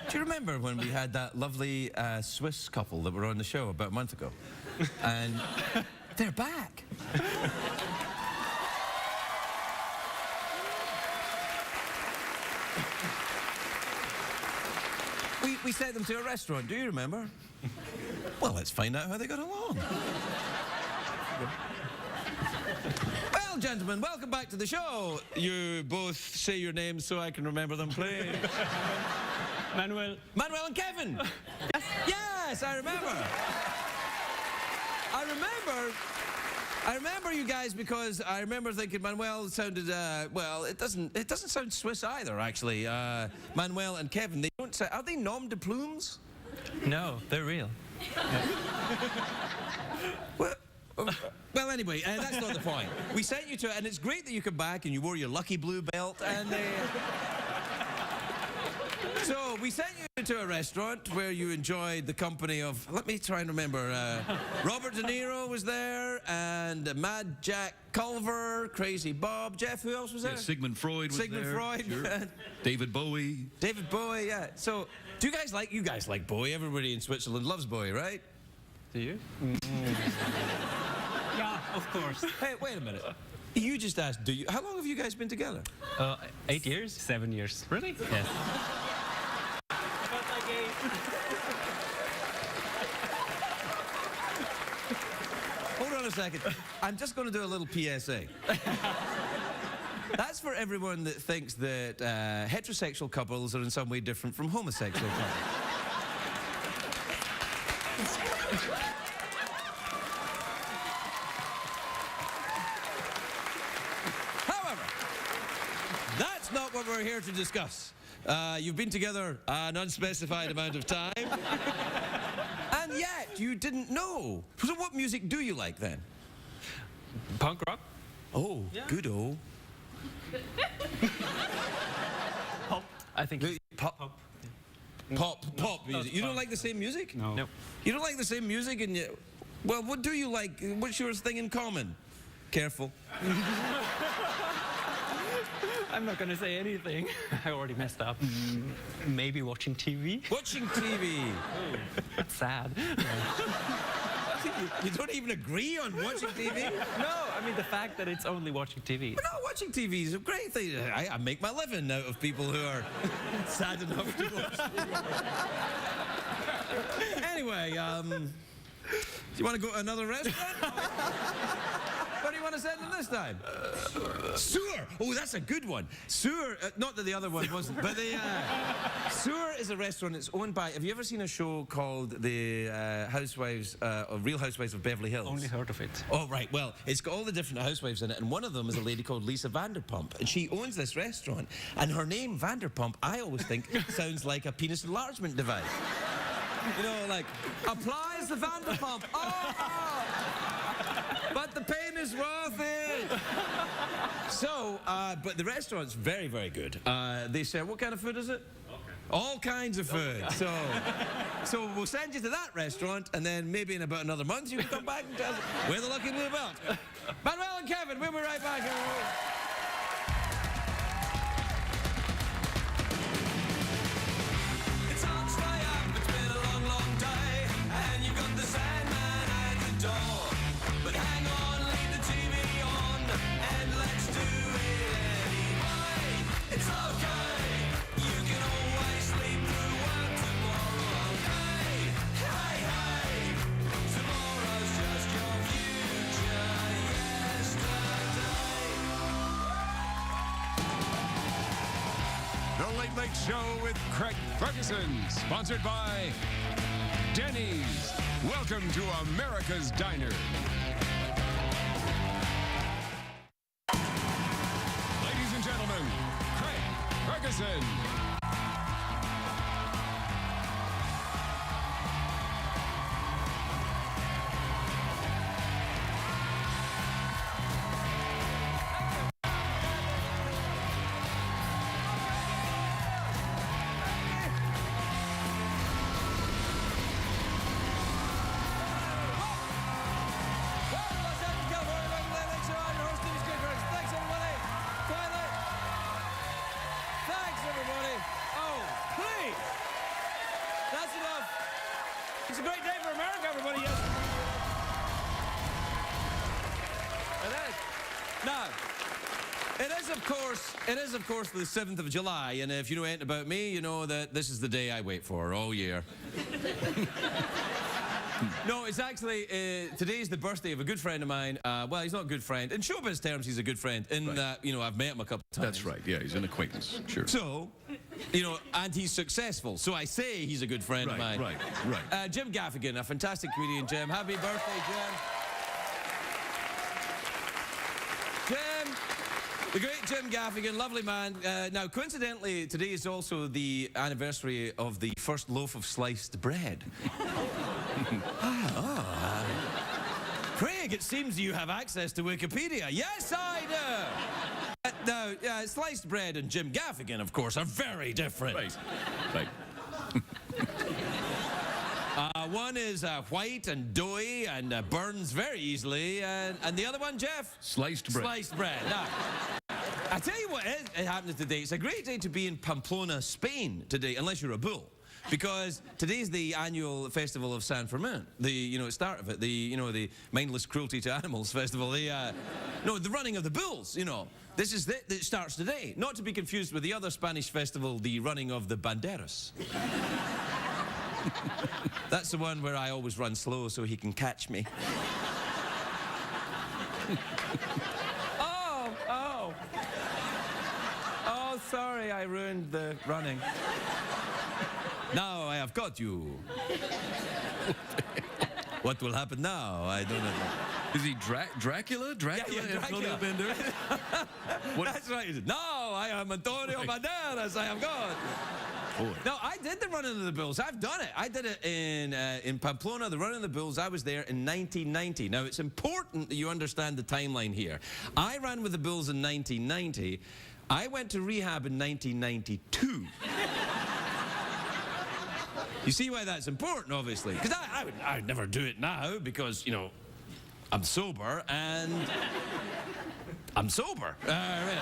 Do you remember when we had that lovely Swiss couple that were on the show about a month ago? And they're back. We sent them to a restaurant, do you remember? Well, let's find out how they got along. Well, gentlemen, welcome back to the show. You both say your names so I can remember them, please. Manuel. Manuel and Kevin. Yes, yes, I remember. I remember you guys because I remember thinking Manuel sounded well. It doesn't sound Swiss either, actually. Manuel and Kevin, they don't say. Are they nom de plumes? No, they're real. Well, anyway, that's not the point. We sent you to, and it's great that you come back and you wore your lucky blue belt, and so we sent you to a restaurant where you enjoyed the company of, let me try and remember, Robert De Niro was there, and Mad Jack Culver, Crazy Bob, Jeff, who else was there? Yeah, Sigmund Freud was there. Sigmund Freud. Sure. David Bowie. David Bowie, yeah. So, do you guys like Bowie? Everybody in Switzerland loves Bowie, right? Do you? Yeah, of course. Hey, wait a minute. You just asked, do you? How long have you guys been together? 8 years? 7 years. Really? Yes. Hold on a second. I'm just going to do a little PSA. That's for everyone that thinks that heterosexual couples are in some way different from homosexual couples. However, that's not what we're here to discuss. You've been together an unspecified amount of time. And yet, you didn't know. So what music do you like, then? Punk rock? Oh, yeah. Good old. Pop. I think Pop. pop. Pop music. You don't like the same music? No. Nope. You don't like the same music, and you... Well, what do you like? What's your thing in common? Careful. I'm not going to say anything. I already messed up. Maybe watching TV? Watching TV. Oh, that's sad. You don't even agree on watching TV? No, I mean the fact that it's only watching TV. But no, watching TV is a great thing. I make my living out of people who are sad enough to watch TV. Anyway, do you want to go to another restaurant? What do you want to send them this time? Sewer! Oh, that's a good one. Sewer, not that the other one wasn't, but Sewer is a restaurant. It's owned by, have you ever seen a show called The Real Housewives of Beverly Hills? Only heard of it. Oh, right. Well, it's got all the different housewives in it, and one of them is a lady called Lisa Vanderpump, and she owns this restaurant, and her name, Vanderpump, I always think sounds like a penis enlargement device. You know, like, applies the Vanderpump. Oh! But the pain is worth it. So, but the restaurant's very, very good. They serve, what kind of food is it? All kinds of food. So we'll send you to that restaurant, and then maybe in about another month you can come back and tell us where the lucky blue belt. Manuel and Kevin, we'll be right back. It's hard to stay up. It's been a long, long day, and you've got the Sandman at the door. But hang on, leave the TV on, and let's do it anyway. It's okay, you can always sleep through work tomorrow. Hey, hey, hey, tomorrow's just your future yesterday. The Late Late Show with Craig Ferguson, sponsored by Denny's. Welcome to America's Diner. Ladies and gentlemen, Craig Ferguson. It's a great day for America, everybody. Yes. It is. Now, it is, of course, the 7th of July, and if you know anything about me, you know that this is the day I wait for all year. No, it's actually, today's the birthday of a good friend of mine. Well, he's not a good friend. In showbiz terms, he's a good friend. In that, you know, I've met him a couple of times. That's right. Yeah, he's an acquaintance. Sure. So, you know, and he's successful. So I say he's a good friend of mine. Right. Jim Gaffigan, a fantastic comedian, Jim. Happy birthday, Jim. Jim, the great Jim Gaffigan, lovely man. Now, coincidentally, today is also the anniversary of the first loaf of sliced bread. Craig, it seems you have access to Wikipedia. Yes, I do. Now, sliced bread and Jim Gaffigan, of course, are very different. Right. One is white and doughy and burns very easily, and the other one, Jeff? Sliced bread. Sliced bread. Now, I tell you what is happening today. It's a great day to be in Pamplona, Spain today, unless you're a bull. Because today's the annual festival of San Fermin, the start of it, the mindless cruelty to animals festival, the running of the bulls, This is it starts today, not to be confused with the other Spanish festival, the running of the banderas. That's the one where I always run slow so he can catch me. Oh, sorry, I ruined the running. Now I have caught you. What will happen now? I don't know. Is he Dracula? Dracula? Yeah, Dracula. Antonio Banderas? That's right. Now I am Antonio Banderas. I have gone. Boy. No, I did the running of the bulls. I've done it. I did it in Pamplona, the running of the bulls. I was there in 1990. Now, it's important that you understand the timeline here. I ran with the bulls in 1990. I went to rehab in 1992. You see why that's important, obviously? Because I would never do it now because, I'm sober and I'm sober. Really.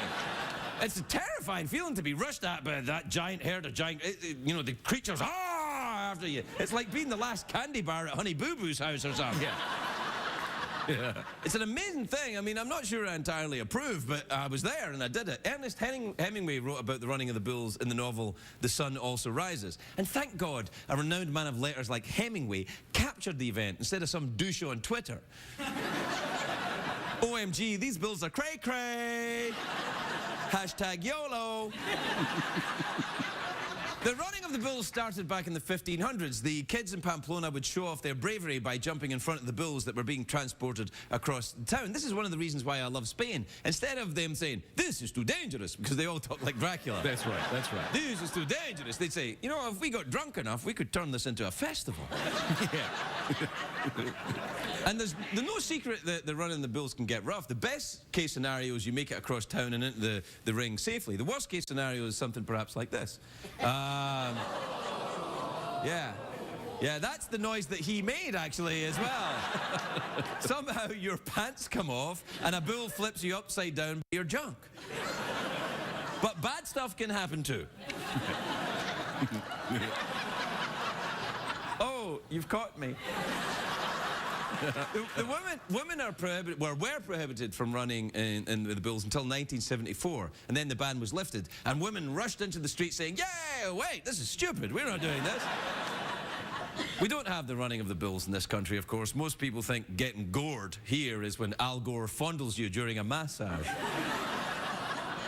It's a terrifying feeling to be rushed at by that giant herd of the creatures after you. It's like being the last candy bar at Honey Boo Boo's house or something. Yeah. It's an amazing thing. I mean, I'm not sure I entirely approve, but I was there and I did it. Ernest Hemingway wrote about the running of the bulls in the novel The Sun Also Rises. And thank God a renowned man of letters like Hemingway captured the event instead of some douche on Twitter. OMG, these bulls are cray-cray. Hashtag YOLO. The running of the bulls started back in the 1500s. The kids in Pamplona would show off their bravery by jumping in front of the bulls that were being transported across the town. This is one of the reasons why I love Spain. Instead of them saying, "This is too dangerous," because they all talk like Dracula. That's right. "This is too dangerous," they'd say, if we got drunk enough, we could turn this into a festival. Yeah. And there's no secret that the running the bulls can get rough. The best case scenario is you make it across town and into the ring safely. The worst case scenario is something perhaps like this. Yeah, that's the noise that he made, actually, as well. Somehow your pants come off and a bull flips you upside down by your junk. But bad stuff can happen, too. Oh, you've caught me. The women are prohibited, were prohibited from running in the bulls until 1974, and then the ban was lifted, and women rushed into the street saying, "Yeah, wait, this is stupid. We're not doing this." We don't have the running of the bulls in this country, of course. Most people think getting gored here is when Al Gore fondles you during a massage.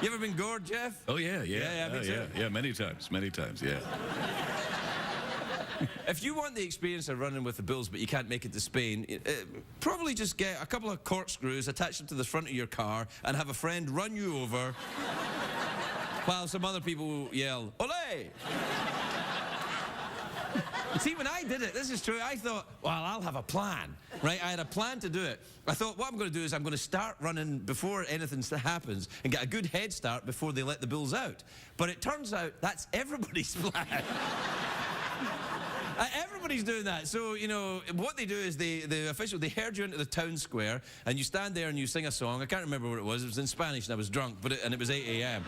You ever been gored, Jeff? Oh, yeah. Me too. Yeah, many times, yeah. If you want the experience of running with the bulls but you can't make it to Spain, probably just get a couple of corkscrews, attach them to the front of your car, and have a friend run you over while some other people yell, "Olé!" See, when I did it, this is true, I thought, well, I'll have a plan, right? I had a plan to do it. I thought, what I'm going to do is I'm going to start running before anything happens and get a good head start before they let the bulls out. But it turns out that's everybody's plan. Everybody's doing that. So, you know, what they do is they herd you into the town square, and you stand there and you sing a song. I can't remember what it was. It was in Spanish, and I was drunk, and it was 8 a.m.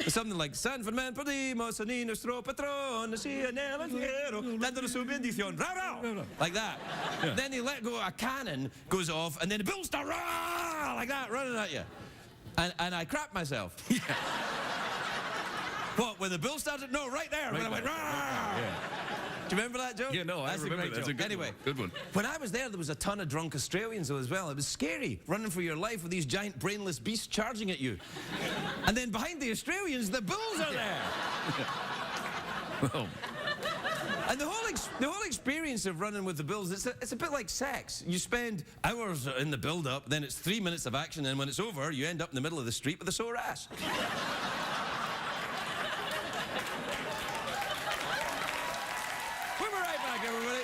Something like, San Fernando pedimos a nuestro patrón, así en el cielo, dándonos su bendición. Like that. Yeah. Then they let go, a cannon goes off, and then the bulls start, rah, like that, running at you. And I crapped myself. Yeah. What, when the bill started? No, right there, when I went, rah! Yeah. Do you remember that joke? Yeah, no, I That's remember. a great That's a joke. good Anyway, one. Good one. When I was there was a ton of drunk Australians as well. It was scary, running for your life with these giant brainless beasts charging at you. And then behind the Australians, the bulls are there. Well, And the whole experience of running with the bulls, it's a bit like sex. You spend hours in the build-up, then it's 3 minutes of action, and when it's over, you end up in the middle of the street with a sore ass. We'll be right back, everybody.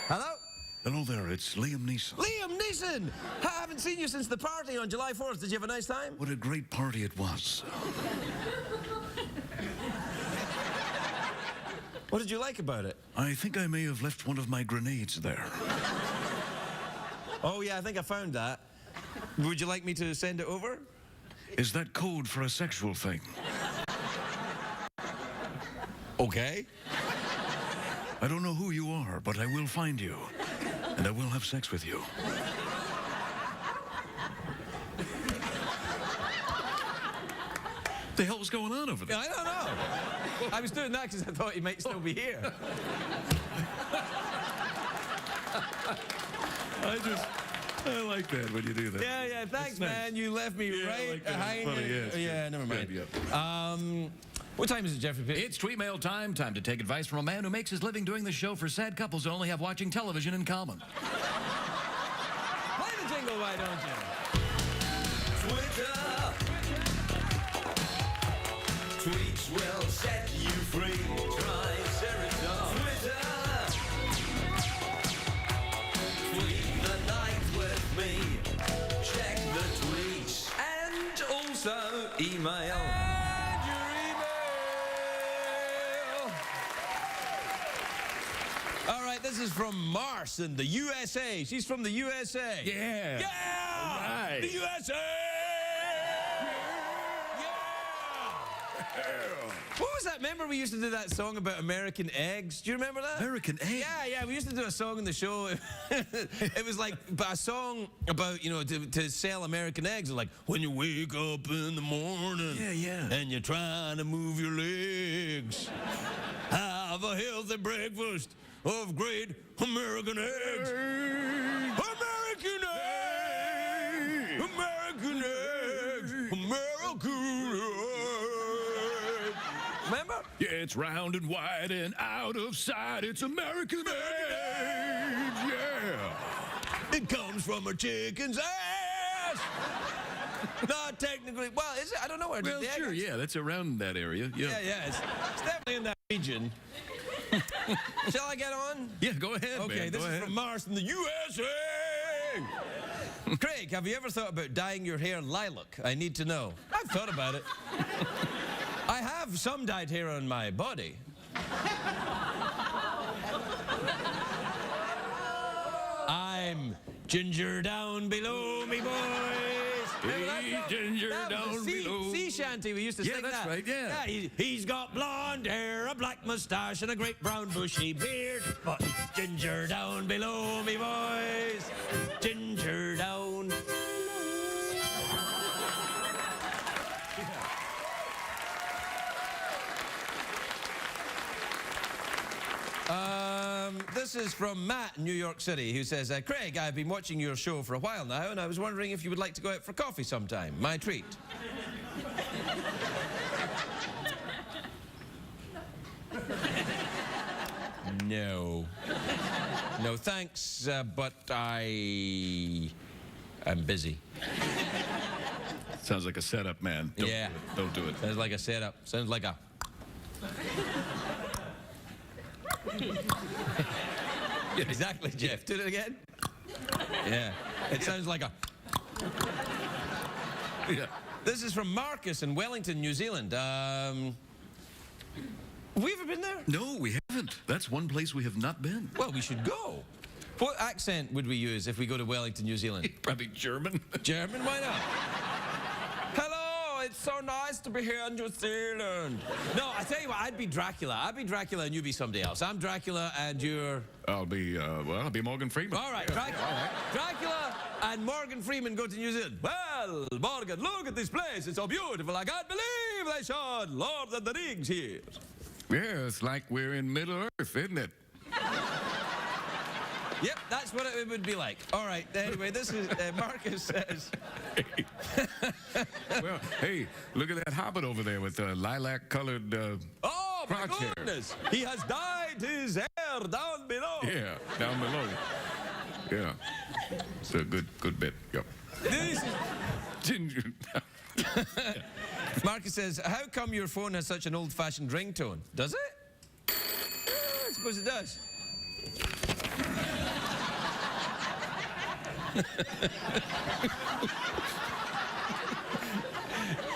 Hello? hello there, it's Liam Neeson. Liam Neeson! I haven't seen you since the party on July 4th. Did you have a nice time? What a great party it was. What did you like about it? I think I may have left one of my grenades there. Oh, yeah, I think I found that. Would you like me to send it over? Is that code for a sexual thing? Okay. I don't know who you are, but I will find you. And I will have sex with you. The hell was going on over there? I don't know. I was doing that because I thought you might still be here. I like that when you do that. Yeah, thanks, It's nice. man. You left me Yeah, I right like that. It's hanging. funny, yeah, it's Yeah, good. never mind. Good, yeah. What time is it, Jeffrey Pitt? It's tweet mail time. Time to take advice from a man who makes his living doing the show for sad couples who only have watching television in common. Play the jingle, why don't you? Twitter. Tweets will set you free. Triceratops. Twitter. Tweet the night with me. Check the tweets. And also email. And your email. All right, this is from Mars in the USA. She's from the USA. Yeah. Yeah! All right. The USA! What was that? Remember we used to do that song about American eggs? Do you remember that? American egg? Yeah, we used to do a song in the show. It was like a song about, you know, to sell American eggs. Like, when you wake up in the morning Yeah. and you're trying to move your legs, have a healthy breakfast of great American eggs. American eggs! American eggs! American eggs! Remember? Yeah, it's round and wide and out of sight. It's American eggs. Yeah. It comes from a chicken's ass! Not technically. Well, is it? I don't know where Well, the egg sure, is. yeah, that's around that area. Yeah. Yeah, it's definitely in that region. Shall I get on? Yeah, go ahead, Okay, man. this Go is ahead. from Mars in the USA. Craig, have you ever thought about dyeing your hair lilac? I need to know. I've thought about it. I have some dyed hair on my body. I'm ginger down below me, boys. Remember that Hey, song? ginger That was down a sea, below. sea shanty. We used to Yeah, sing that's that. right, yeah. He's got blonde hair, a black mustache, and a great brown bushy beard. But ginger down below me, boys. Ginger down. This is from Matt in New York City, who says, Craig, I've been watching your show for a while now, and I was wondering if you would like to go out for coffee sometime. My treat. No. No, thanks, but I am busy. Sounds like a setup, man. Don't Yeah. do it. Don't do it. Sounds like a setup. Sounds like a... Yeah, exactly, Jeff. Do it again. Yeah. It sounds like a... Yeah. This is from Marcus in Wellington, New Zealand. Have we ever been there? No, we haven't. That's one place we have not been. Well, we should go. What accent would we use if we go to Wellington, New Zealand? Probably German. German? Why not? Hello, it's so nice to be here in New Zealand. No, I tell you what, I'd be Dracula. I'd be Dracula and you be somebody else. I'm Dracula and you're... I'll be Morgan Freeman. All right, Dracula and Morgan Freeman go to New Zealand. Well, Morgan, look at this place. It's so beautiful. I can't believe they showed Lord of the Rings here. Yeah, it's like we're in Middle Earth, isn't it? Yep, that's what it would be like. All right, anyway, this is Marcus says... Well, hey, look at that hobbit over there with the lilac-colored Oh, my crotch hair. goodness. He has dyed his hair down below. Yeah, down below. Yeah. It's a good bit. Yep. This is... Ginger. Marcus says, how come your phone has such an old-fashioned ringtone? Does it? I suppose it does.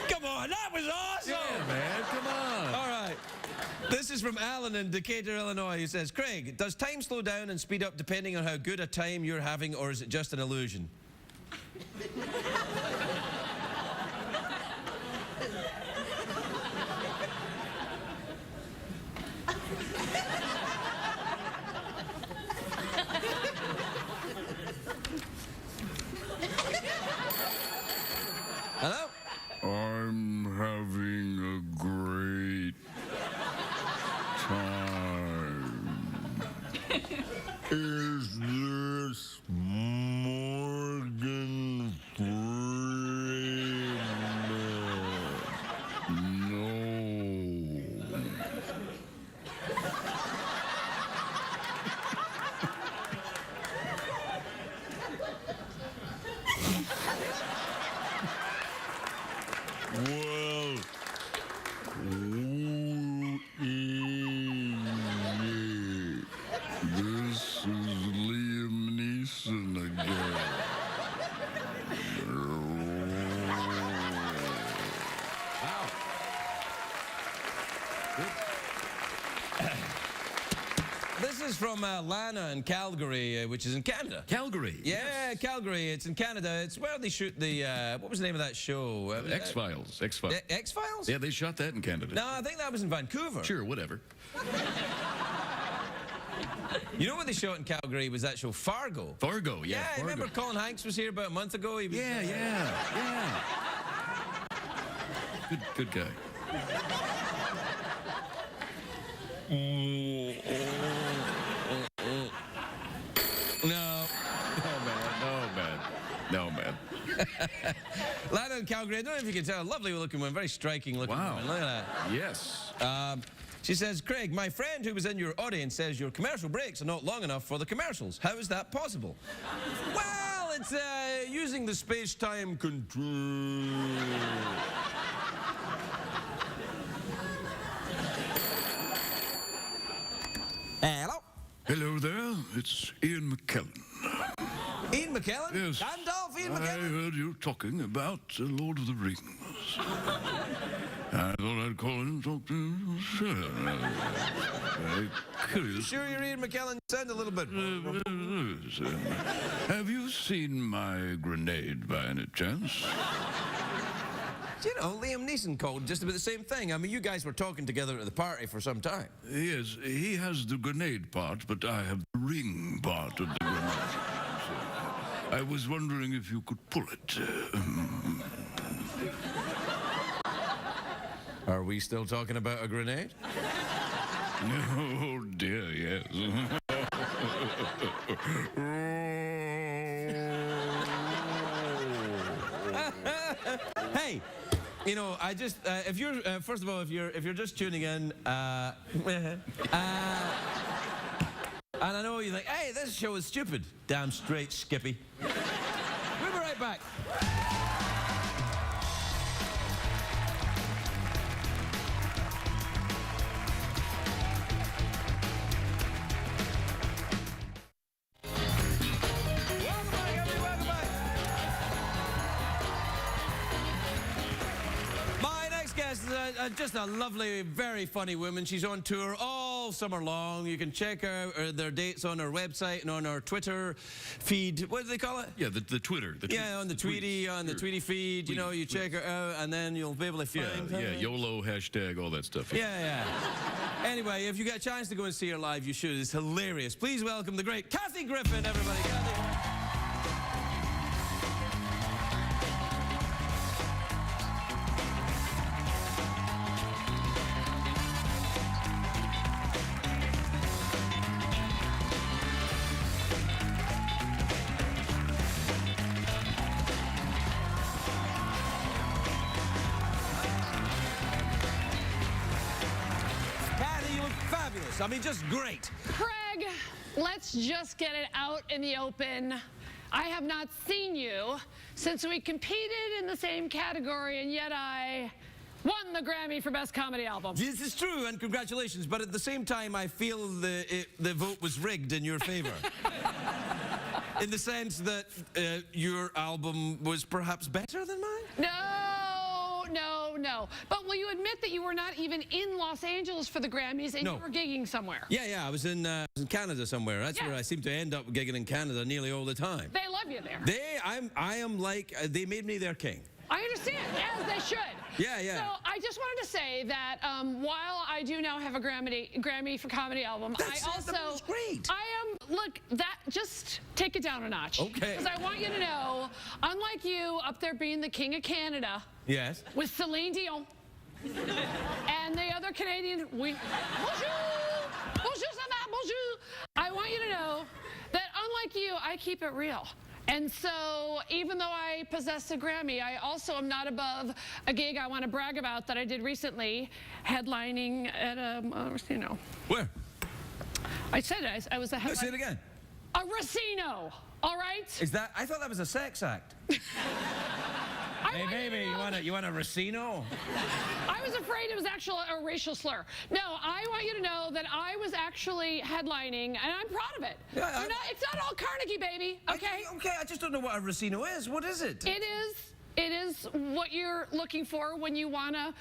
Come on, that was awesome! Yeah, man, come on. All right. This is from Alan in Decatur, Illinois. He says, Craig, does time slow down and speed up depending on how good a time you're having, or is it just an illusion? Hello? I'm having a great time. Is this Morgan Freeman? No. Well, who is it? This is Liam Neeson again. This is from Lana in Calgary, which is in Canada. Calgary. Yeah, Calgary. It's in Canada. It's where they shoot the, what was the name of that show? X-Files. X-Files. X-Files? Yeah, they shot that in Canada. No, I think that was in Vancouver. Sure, whatever. You know what they shot in Calgary was that show Fargo. Fargo, yeah. Yeah, I Fargo. remember Colin Hanks was here about a month ago. He was, Yeah. Good guy. No. No, man. Lana in Calgary, I don't know if you can tell, a lovely looking one, very striking looking Wow. woman. Look at that. Yes. She says, Craig, my friend who was in your audience says your commercial breaks are not long enough for the commercials. How is that possible? Well, it's using the space-time control. Hello? Hello there. It's Ian McKellen. Ian McKellen? Yes. Gandalf, Ian I McKellen? heard you talking about the Lord of the Rings. I thought I'd call in and talk to you. Very curious. Sure you're Ian McKellen? You sound a little bit... Have you seen my grenade by any chance? You know, Liam Neeson called just about the same thing. I mean, you guys were talking together at the party for some time. Yes, he has the grenade part, but I have the ring part of the grenade. I was wondering if you could pull it. Are we still talking about a grenade? Oh, dear, yes. Hey, You know, I just if you're first of all, if you're just tuning in, and I know you think, hey, this show is stupid. Damn straight, Skippy. We'll be right back. Just a lovely, very funny woman. She's on tour all summer long. You can check out their dates on her website and on her Twitter feed. What do they call it? Yeah, the Twitter. Yeah, on the Tweety, tweets. on the Tweety feed. You know, you check her out, and then you'll be able to find her. Yeah, YOLO, hashtag, all that stuff. Yeah. Anyway, if you get a chance to go and see her live, you should. It's hilarious. Please welcome the great Kathy Griffin, everybody. Kathy. I mean, just great. Craig, let's just get it out in the open. I have not seen you since we competed in the same category, and yet I won the Grammy for Best Comedy Album. This is true, and congratulations. But at the same time, I feel the vote was rigged in your favor. In the sense that your album was perhaps better than mine? No. But will you admit that you were not even in Los Angeles for the Grammys and No. you were gigging somewhere? Yeah, I was in Canada somewhere. That's where I seem to end up gigging in Canada nearly all the time. They love you there. I am like, they made me their king. I understand, as they should. Yeah. So I just wanted to say that while I do now have a Grammy for Comedy Album, That was great. Just take it down a notch. Okay. Because I want you to know, unlike you up there being the king of Canada, Yes. with Celine Dion and the other Canadian, bonjour, ça va, bonjour. I want you to know that unlike you, I keep it real. And so even though I possess a Grammy, I also am not above a gig I want to brag about that I did recently, headlining at a, Where? I said it, I was a headline. Say it again. A Racino, all right? Is that, I thought that was a sex act. Hey, baby, you want a Racino? I was afraid it was actually a racial slur. No, I want you to know that I was actually headlining, and I'm proud of it. Yeah, It's not all Carnegie, baby, okay? Okay, I just don't know what a Racino is. What is it? It is what you're looking for when you want to,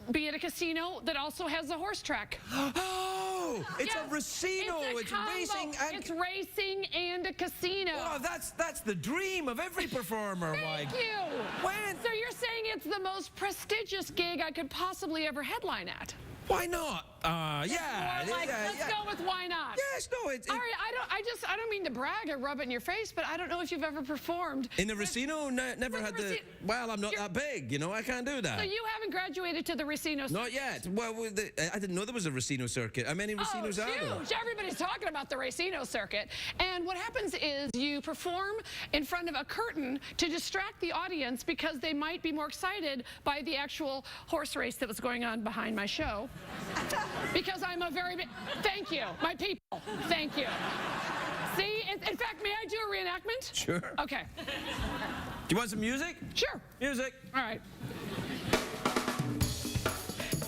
be at a casino that also has a horse track. Oh, it's a Racino. It's combo. Racing and... It's racing and a casino. Oh, that's the dream of every performer. Thank you. When? So you're saying it's the most prestigious gig I could possibly ever headline at? Why not? Yeah. More like, let's go with why not. Yes, no, it's... All right, I don't mean to brag or rub it in your face, but I don't know if you've ever performed. In the Racino, never had the... Well, I'm not that big, I can't do that. So you haven't graduated to the Racino circuit? Not yet. Well, I didn't know there was a Racino circuit. How many Racinos are there? Huge. Everybody's talking about the Racino circuit. And what happens is you perform in front of a curtain to distract the audience because they might be more excited by the actual horse race that was going on behind my show. Because I'm a very big... Thank you, my people. Thank you. See, in fact, may I do a reenactment? Sure. Okay. Do you want some music? Sure. Music. All right.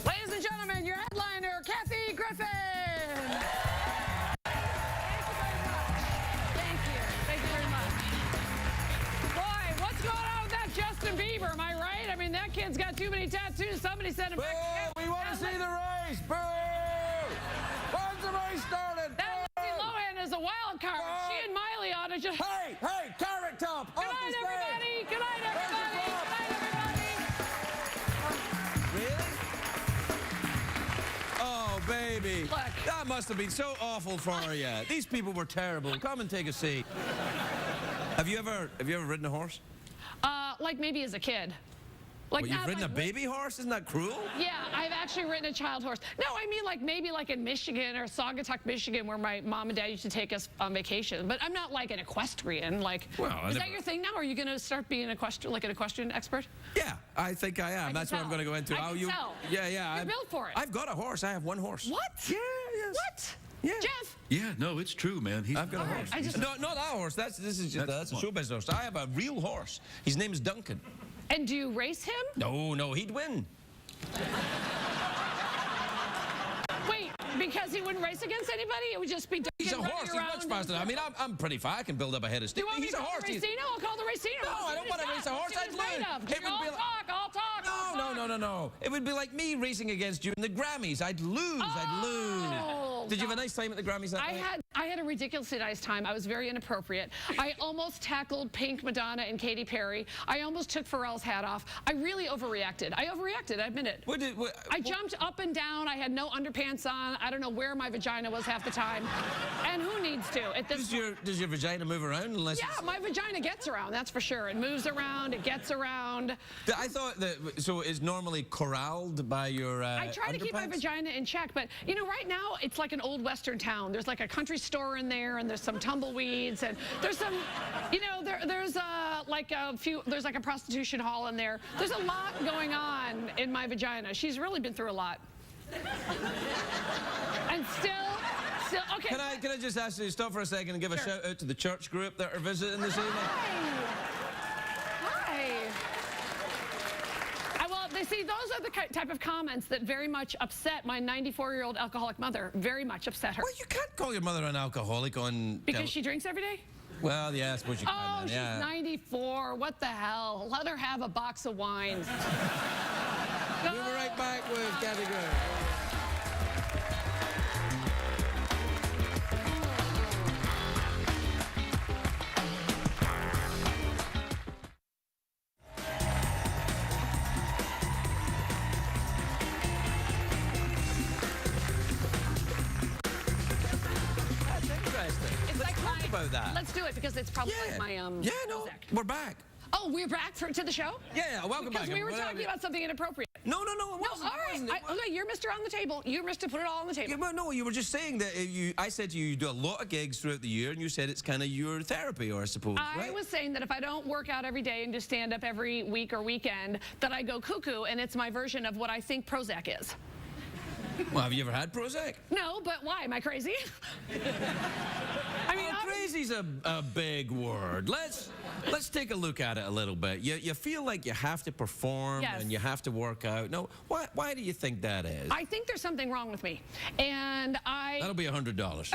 Ladies and gentlemen, your headliner, Kathy Griffin. Thank you very much. Boy, what's going on with that Justin Bieber? Am I right? I mean, that kid's got too many tattoos. Somebody sent him back. We want to see the race. Boo! When's the race started? That Lindsay Lohan is a wild card. She and Miley ought to just... Hey, Carrot Top! Good night, everybody! Good night, everybody! Good night, everybody! Really? Oh, baby. Look. That must have been so awful for you. These people were terrible. Come and take a seat. Have you ever ridden a horse? Like maybe as a kid. Like, Well, you've not ridden a like- baby horse? Isn't that cruel? Yeah, I've actually ridden a child horse. No, I mean like maybe like in Michigan or Saugatuck, Michigan, where my mom and dad used to take us on vacation. But I'm not like an equestrian. Like, Well, I is never- that your thing now? Are you going to start being an equestrian expert? Yeah, I think I am. can That's what I'm tell. going to go into. I can tell. Yeah, yeah. You're I'm- built for it. I've got a horse. I have one horse. What? Yeah, yes. What? Yeah. Jeff? Yeah, no, it's true, man. I've got a horse. I just- No, not that horse. This is just that's a what? showbiz horse. I have a real horse. His name is Duncan. And do you race him? No, he'd win. Wait, because he wouldn't race against anybody? It would just be Duncan He's a running horse. He's around much faster. I mean, I'm pretty fast. I can build up a head of steam. Do you want me He's to a call horse. the He's- Racino? I'll call the Racino. No, I don't want to race a horse. I'd lose. It would be like- I'll talk. No. It would be like me racing against you in the Grammys. I'd lose. I'd lose. Did you have a nice time at the Grammys that night? I had a ridiculously nice time. I was very inappropriate. I almost tackled Pink, Madonna, and Katy Perry. I almost took Pharrell's hat off. I really overreacted. I admit it. I jumped up and down. I had no underpants on. I don't know where my vagina was half the time. And who needs to at this point? Does your vagina move around unless? Yeah, my vagina gets around, that's for sure. It moves around, it gets around. I thought that, so it's normally corralled by your I try to keep my underpants? vagina in check, but you know, right now it's like an old western town. There's like a country store in there, and there's some tumbleweeds, and there's some, you know, there's like a prostitution hall in there. There's a lot going on in my vagina. She's really been through a lot. And still, okay. Can I just ask you to stop for a second and give a shout out to the church group that are visiting this evening? Hi. Well, they see, those are the type of comments that very much upset my 94-year-old alcoholic mother. Very much upset her. Well, you can't call your mother an alcoholic on... Because she drinks every day? Well, yeah, I suppose you can. Oh, then, she's yeah. 94. What the hell? Let her have a box of wine. We'll be right back with Kathy Griffin. It's like my, about that. Let's do it because it's probably like my Yeah, no, Prozac. we're back. Oh, we're back to the show? Yeah, welcome back. Because we were talking about something inappropriate. No, it No, wasn't. all right. Okay, you're Mr. on the table. You're Mr. Put it all on the table. Yeah, well, no, you were just saying that I said to you do a lot of gigs throughout the year, and you said it's kind of your therapy, or I suppose, I right? was saying that if I don't work out every day and do stand up every week or weekend, that I go cuckoo, and it's my version of what I think Prozac is. Well, have you ever had Prozac? No, but why? Am I crazy? I mean, Crazy's a big word. Let's take a look at it a little bit. You feel like you have to perform Yes. and you have to work out. No, why do you think that is? I think there's something wrong with me, and That'll be $100.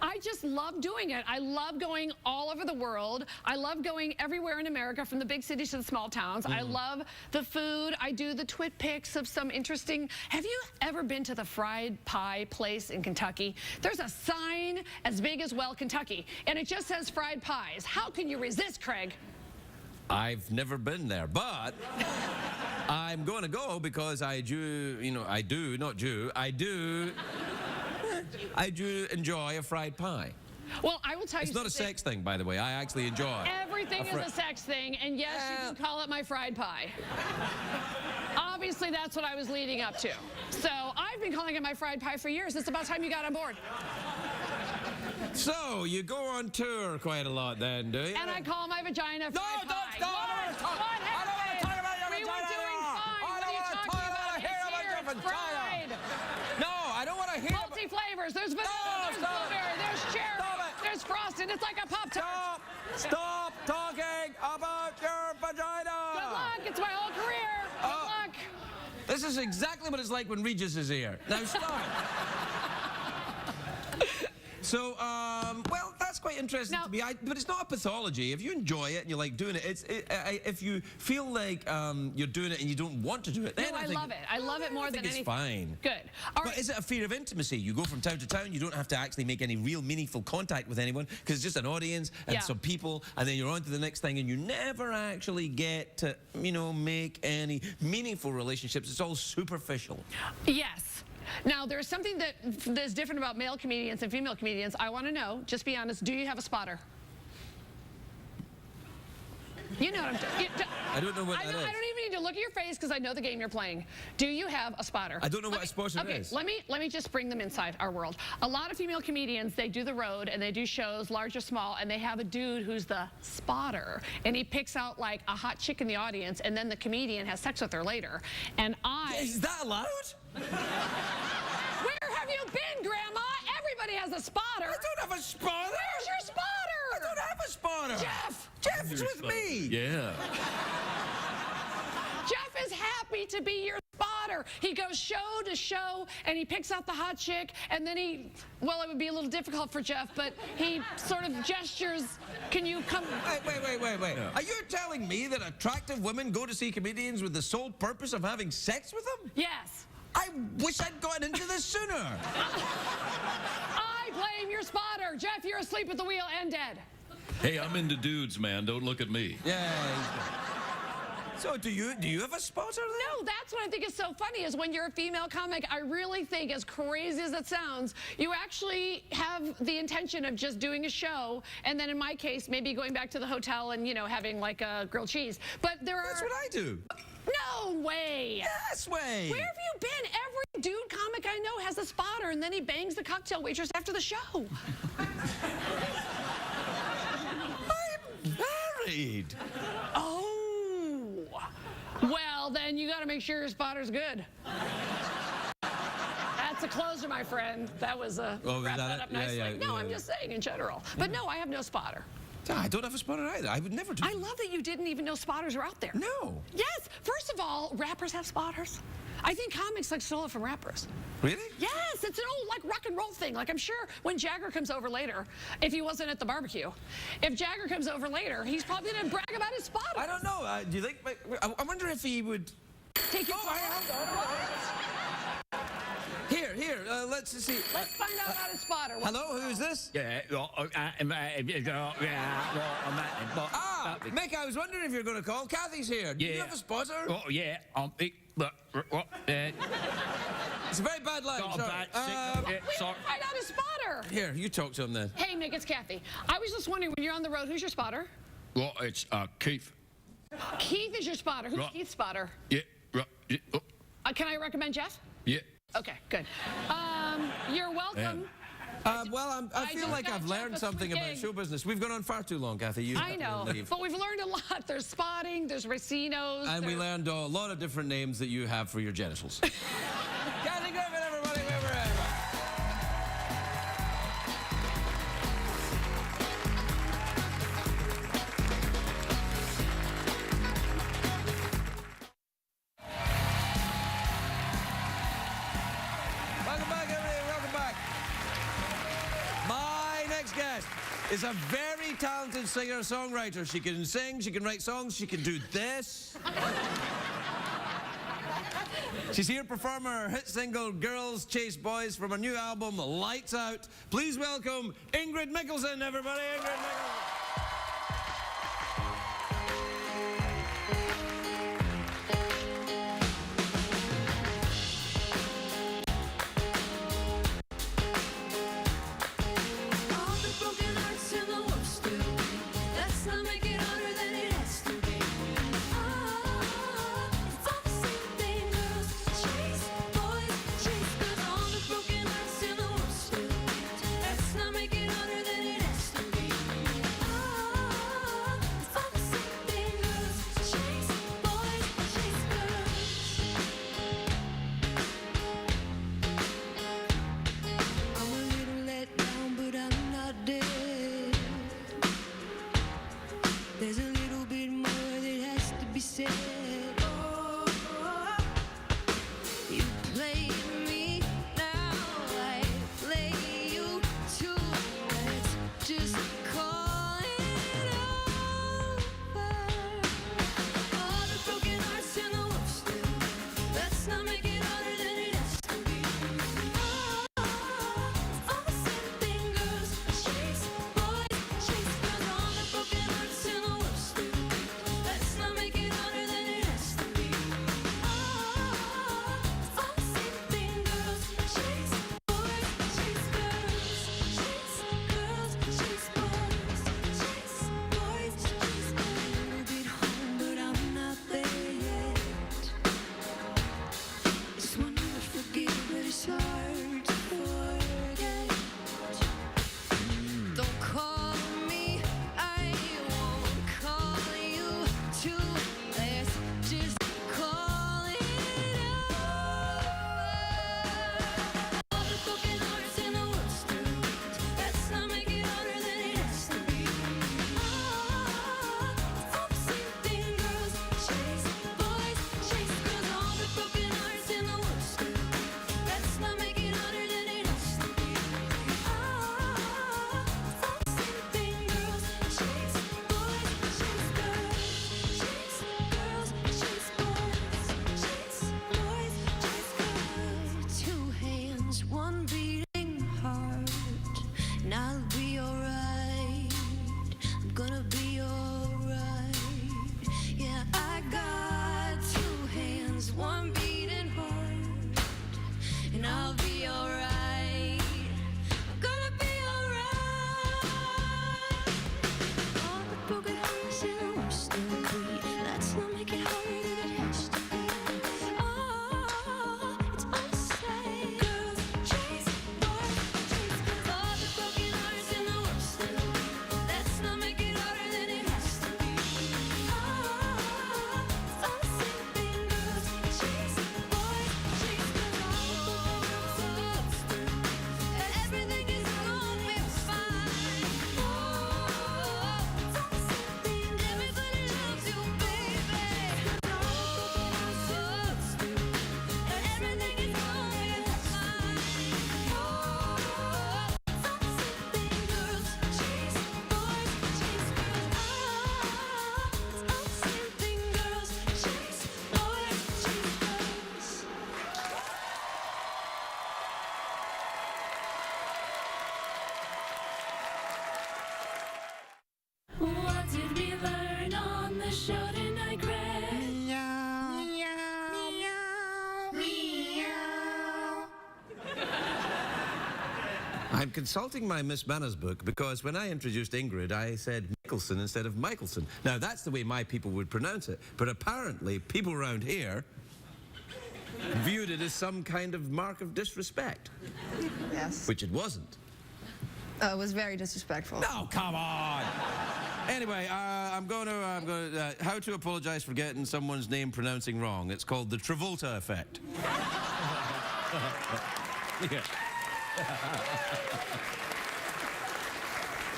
I just love doing it. I love going all over the world. I love going everywhere in America, from the big cities to the small towns. I love the food. I do the twit pics of some interesting... Have you ever been to the fried pie place in Kentucky? There's a sign as big as, well, Kentucky, and it just says fried pies. How can you resist, Craig? I've never been there, but I'm going to go because I do enjoy a fried pie. Well, I will tell you It's not a something. sex thing, by the way. I actually enjoy it. Everything is a sex thing, and yes, you can call it my fried pie. Obviously, that's what I was leading up to. So I've been calling it my fried pie for years. It's about time you got on board. So, you go on tour quite a lot then, do you? And I call my vagina fried pie. don't stop. I don't What? wanna talk. What I don't wanna happened? talk about your We were vagina doing anymore. fine. I What don't are you wanna talking talk about about? hair It's about here. your It's vagina. fried. No, I don't want to hear about... Multi-flavors. There's vanilla, there's stop it. blueberry, there's cherry, Stop it. there's frosted. It's like a Pop-Tart. Stop talking about your vagina. Good luck. It's my whole career. Good luck. This is exactly what it's like when Regis is here. Now stop. So, well, that's quite interesting Now- to me. But it's not a pathology. If you enjoy it and you like doing it, if you feel like you're doing it and you don't want to do it, then No, I love it. I love it more than anything. It's fine. Good. All But right. is it a fear of intimacy? You go from town to town, you don't have to actually make any real meaningful contact with anyone because it's just an audience and Yeah. some people, and then you're on to the next thing, and you never actually get to, make any meaningful relationships. It's all superficial. Yes. Now, there's something that's different about male comedians and female comedians. I want to know, just be honest, do you have a spotter? You know what I'm doing. I don't know what that is. I don't even need to look at your face because I know the game you're playing. Do you have a spotter? I don't know what a spotter is. Let me just bring them inside our world. A lot of female comedians, they do the road and they do shows, large or small, and they have a dude who's the spotter, and he picks out like a hot chick in the audience, and then the comedian has sex with her later. And Is that allowed? Where have you been, Grandma? Everybody has a spotter. I don't have a spotter. Where's your spotter? I don't have a spotter. Jeff! Jeff's with me. Yeah. Jeff is happy to be your spotter. He goes show to show, and he picks out the hot chick, and then well, it would be a little difficult for Jeff, but he sort of gestures, can you come? Wait. Yeah. Are you telling me that attractive women go to see comedians with the sole purpose of having sex with them? Yes. I wish I'd gotten into this sooner. I blame your spotter. Jeff, you're asleep at the wheel and dead. Hey, I'm into dudes, man. Don't look at me. Yeah. So do you have a spotter then? No, that's what I think is so funny is when you're a female comic, I really think, as crazy as it sounds, you actually have the intention of just doing a show, and then in my case, maybe going back to the hotel and, you know, having like a grilled cheese. But there are... That's what I do. No way. Yes way. Where have you been? Every dude comic I know has a spotter, and then he bangs the cocktail waitress after the show. I'm married. Oh. Well, then you got to make sure your spotter's good. That's a closer, my friend. That was a wrap that up nicely. No, I'm just saying in general. But no, I have no spotter. I don't have a spotter either. I would never do. I love that you didn't even know spotters are out there. No. Yes. First of all, rappers have spotters. I think comics like stole it from rappers. Really? Yes, it's an old like rock and roll thing. Like I'm sure when Jagger comes over later, if he wasn't at the barbecue, if Jagger comes over later, he's probably gonna brag about his spotter. I don't know. Do you think? I wonder if he would Take your Here. Let's see. Let's find out about his spotter. Hello, who's this? Mick, I was wondering if you're going to call. Kathy's here. Do you have a spotter? Oh, yeah. It's a very bad line. We didn't find out his spotter. Here, you talk to him then. Hey, Mick, it's Kathy. I was just wondering, when you're on the road, who's your spotter? Well, it's Keith. Keith is your spotter. Who's Right. Keith's spotter? Yeah, right. Yeah, Can I recommend Jeff? yeah. Okay, good. You're welcome. I feel just like got I've learned Jeff a something sweet about egg. show business. We've gone on far too long, Kathy. You I have to know, leave. but we've learned a lot. There's spotting, there's racinos. And we learned a lot of different names that you have for your genitals. Kathy Griffin, everybody, wherever. Welcome back, everybody. Welcome back. My next guest is a very talented singer-songwriter. She can sing, she can write songs, she can do this. She's here performing her hit single, Girls Chase Boys, from her new album, Lights Out. Please welcome Ingrid Michaelson, everybody. Ingrid Michaelson. All the broken hearts and the world still beat. Let's not make it harder than it has to be. It's all the same thing, girls chase boys, chase girls. All the broken hearts and the world still beat. Let's not make it harder than it has to be. It's all the same thing, girls chase boys, chase girls. I'm a little let down, but I'm not dead. There's a little bit more that has to be said. You played me, now I play you too. Let's just call it over. All the broken hearts and the wolf still. Let's not make it harder than it has to be. All the same thing, girls chase boys, chase girls. All the broken hearts and the wolf still. Let's not make it harder than it I'm consulting my Miss Manners book because when I introduced Ingrid, I said Mickelson instead of Michaelson. Now, that's the way my people would pronounce it, but apparently people around here viewed it as some kind of mark of disrespect, Yes. which it wasn't. It was very disrespectful. No, come on. Anyway, I'm going to how to apologize for getting someone's name pronouncing wrong. It's called the Travolta effect. Yeah.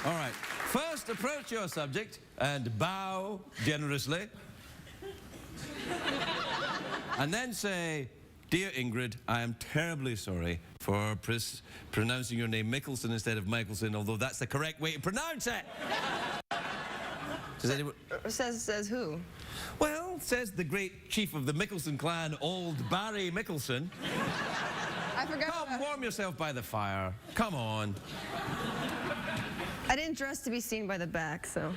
All right. First, approach your subject and bow generously. And then say, "Dear Ingrid, I am terribly sorry for pronouncing your name Mickelson instead of Michaelson, although that's the correct way to pronounce it." Does anyone... Says who? Well, says the great chief of the Mickelson clan, old Barry Mickelson. I forgot. Come, warm yourself by the fire. Come on. I didn't dress to be seen by the back, so.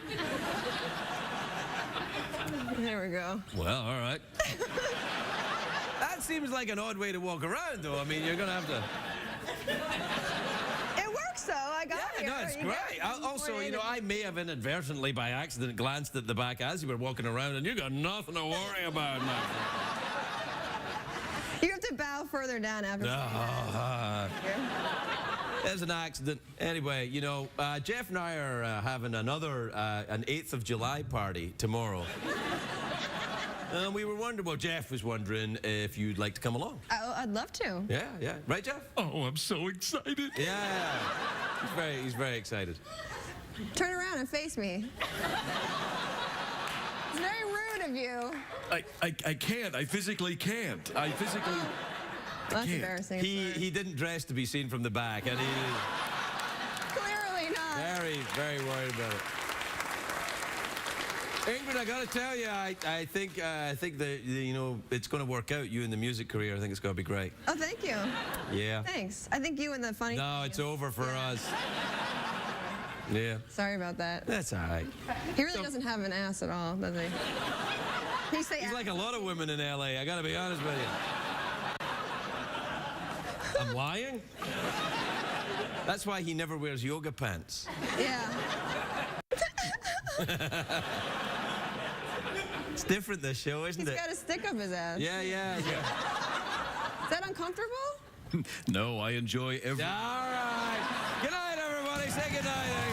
There we go. Well, all right. That seems like an odd way to walk around, though. I mean, you're going to have to... It works, though. I got here. No, it's You great. got- Also, you know, I may have inadvertently, by accident, glanced at the back as you were walking around, and you got nothing to worry about now. You have to bow further down after. There's an accident. Anyway, you know, Jeff and I are having another, an 8th of July party tomorrow. We were wondering, well, Jeff was wondering if you'd like to come along. I'd love to. Yeah, yeah. Right, Jeff? Oh, I'm so excited. Yeah. He's very excited. Turn around and face me. It's very rude of you. I can't. I physically can't. I physically... That's can't. embarrassing. He didn't dress to be seen from the back, and he Clearly not. very worried about it. Ingrid, I got to tell you, I think that, you know, it's going to work out, you in the music career. I think it's going to be great. Oh, thank you. Yeah. Thanks. I think you and the funny. No, it's over for us. Yeah. Sorry about that. That's all right. He really doesn't have an ass at all, does he? He's like a lot of women in L.A., I got to be honest with you. I'm lying? That's why he never wears yoga pants. Yeah. It's different, this show, isn't He's it? got a stick up his ass. Yeah. Is that uncomfortable? No, I enjoy every... All right. Good night, everybody. Say good night.